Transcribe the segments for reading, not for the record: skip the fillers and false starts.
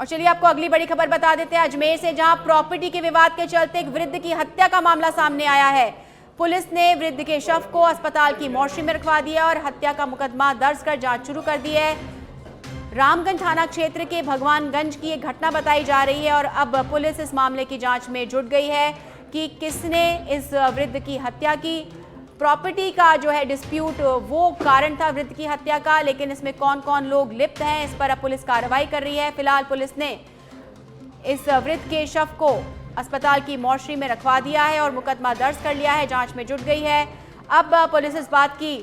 और चलिए आपको अगली बड़ी खबर बता देते हैं अजमेर से, जहां प्रॉपर्टी के विवाद के चलते एक वृद्ध की हत्या का मामला सामने आया है। पुलिस ने वृद्ध के शव को अस्पताल की मोर्चरी में रखवा दिया और हत्या का मुकदमा दर्ज कर जांच शुरू कर दी है। रामगंज थाना क्षेत्र के भगवानगंज की एक घटना बताई जा रही है और अब पुलिस इस मामले की जांच में जुट गई है कि किसने इस वृद्ध की हत्या की। प्रॉपर्टी का जो है डिस्प्यूट वो कारण था वृद्ध की हत्या का, लेकिन इसमें कौन कौन लोग लिप्त हैं इस पर अब पुलिस कार्रवाई कर रही है। फिलहाल पुलिस ने इस वृद्ध के शव को अस्पताल की मोर्चरी में रखवा दिया है और मुकदमा दर्ज कर लिया है, जांच में जुट गई है। अब पुलिस इस बात की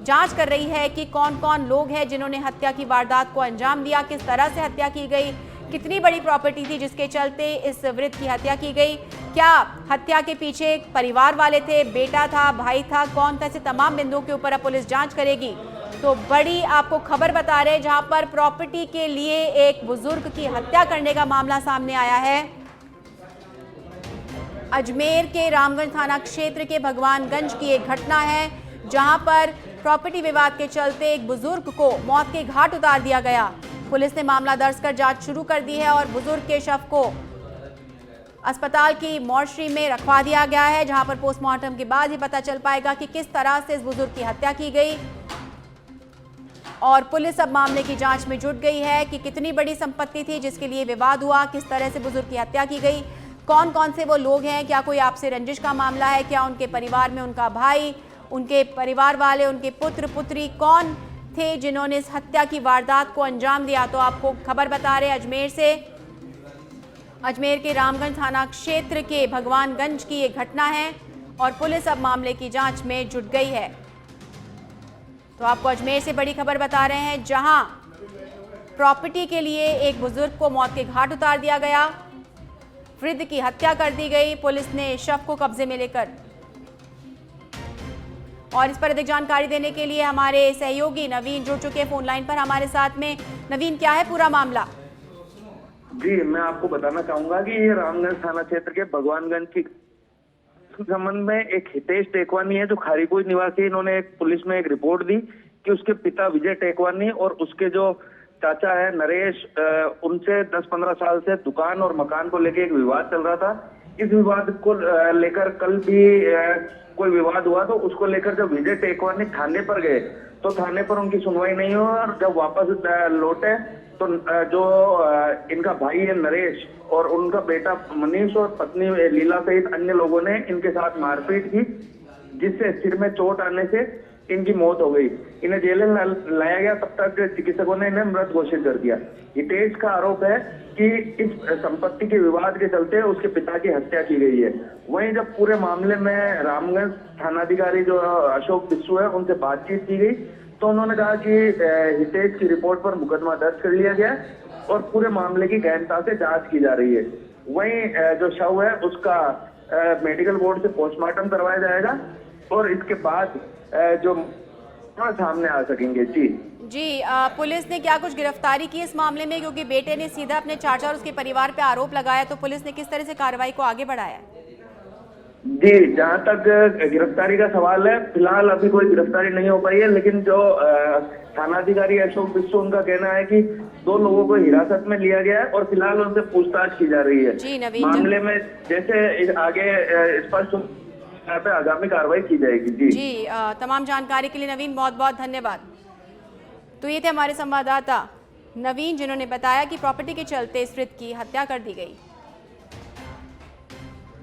जांच कर रही है कि कौन कौन लोग हैं जिन्होंने हत्या की वारदात को अंजाम दिया, किस तरह से हत्या की गई, कितनी बड़ी प्रॉपर्टी थी जिसके चलते इस वृद्ध की हत्या की गई, क्या हत्या के पीछे परिवार वाले थे, बेटा था, भाई था, कौन था, ऐसे तमाम बिंदुओं के ऊपर अब पुलिस जांच करेगी। तो बड़ी आपको खबर बता रहे हैं जहां पर प्रॉपर्टी के लिए एक बुजुर्ग की हत्या करने का मामला सामने आया है। अजमेर के रामगंज थाना क्षेत्र के भगवानगंज की एक घटना है जहां पर प्रॉपर्टी विवाद के चलते एक बुजुर्ग को मौत के घाट उतार दिया गया। पुलिस ने मामला दर्ज कर जांच शुरू कर दी है और बुजुर्ग के शव को अस्पताल की मोर्चरी में रखवा दिया गया है, जहां पर पोस्टमार्टम के बाद ही पता चल पाएगा कि किस तरह से इस बुजुर्ग की हत्या की गई। और पुलिस अब मामले की जांच में जुट गई है कि कितनी बड़ी संपत्ति थी जिसके लिए विवाद हुआ, किस तरह से बुजुर्ग की हत्या की गई, कौन कौन से वो लोग हैं, क्या कोई आपसे रंजिश का मामला है, क्या उनके परिवार में उनका भाई, उनके परिवार वाले, उनके पुत्र पुत्री कौन थे जिन्होंने इस हत्या की वारदात को अंजाम दिया। तो आपको खबर बता रहे अजमेर से, अजमेर के रामगंज थाना क्षेत्र के भगवानगंज की एक घटना है और पुलिस अब मामले की जांच में जुट गई है। तो आपको अजमेर से बड़ी खबर बता रहे हैं जहां प्रॉपर्टी के लिए एक बुजुर्ग को मौत के घाट उतार दिया गया, वृद्ध की हत्या कर दी गई। पुलिस ने शव को कब्जे में लेकर, और इस पर अधिक जानकारी देने के लिए हमारे सहयोगी नवीन जुड़ चुके हैं फोन लाइन पर हमारे साथ में। नवीन, क्या है पूरा मामला? जी, मैं आपको बताना चाहूंगा कि ये रामगंज थाना क्षेत्र के भगवानगंज की संबंध में एक हितेश टेकवानी है जो खारीकोई निवासी, इन्होंने एक पुलिस में एक रिपोर्ट दी कि उसके पिता विजय टेकवानी और उसके जो चाचा है नरेश, उनसे 10-15 साल से दुकान और मकान को लेकर एक विवाद चल रहा था। इस विवाद को लेकर कल भी कोई विवाद हुआ, तो उसको लेकर जब विजय टेकवानी थाने पर गए तो थाने पर उनकी सुनवाई नहीं हुई और जब वापस लौटे तो जो इनका भाई है नरेश और उनका बेटा मनीष और पत्नी लीला सहित अन्य लोगों ने इनके साथ मारपीट की, जिससे सिर में चोट आने से इनकी मौत हो गई। इन्हें जेल में लाया गया, तब तक चिकित्सकों ने इन्हें मृत घोषित कर दिया। हितेश का आरोप है कि इस संपत्ति के विवाद के चलते उसके पिता की हत्या की गई है। वहीं जब पूरे मामले में रामगंज थानाधिकारी जो अशोक बिस्सू है उनसे बातचीत की गई तो उन्होंने कहा कि हितेश की रिपोर्ट पर मुकदमा दर्ज कर लिया गया और पूरे मामले की गहनता से जांच की जा रही है। वहीं जो शव है उसका मेडिकल बोर्ड से पोस्टमार्टम करवाया जाएगा और इसके बाद जो सामने आ सकेंगे। जी, पुलिस ने क्या कुछ गिरफ्तारी की इस मामले में, क्योंकि बेटे ने सीधा अपने चाचा और उसके परिवार पे आरोप लगाया, तो पुलिस ने किस तरह से कार्रवाई को आगे बढ़ाया? जी, जहां तक गिरफ्तारी का सवाल है, फिलहाल अभी कोई गिरफ्तारी नहीं हो पाई है, लेकिन जो थानाधिकारी अशोक बिस्सू, उनका कहना है कि 2 लोगों को हिरासत में लिया गया है और फिलहाल उनसे पूछताछ की जा रही है। जी नवीन, मामले में जैसे आगे स्पष्ट पे आगामी कार्रवाई की जाएगी। जी, तमाम जानकारी के लिए नवीन बहुत बहुत धन्यवाद। तो ये थे हमारे संवाददाता नवीन जिन्होंने बताया कि प्रॉपर्टी के चलते इस वृद्ध की हत्या कर दी गई।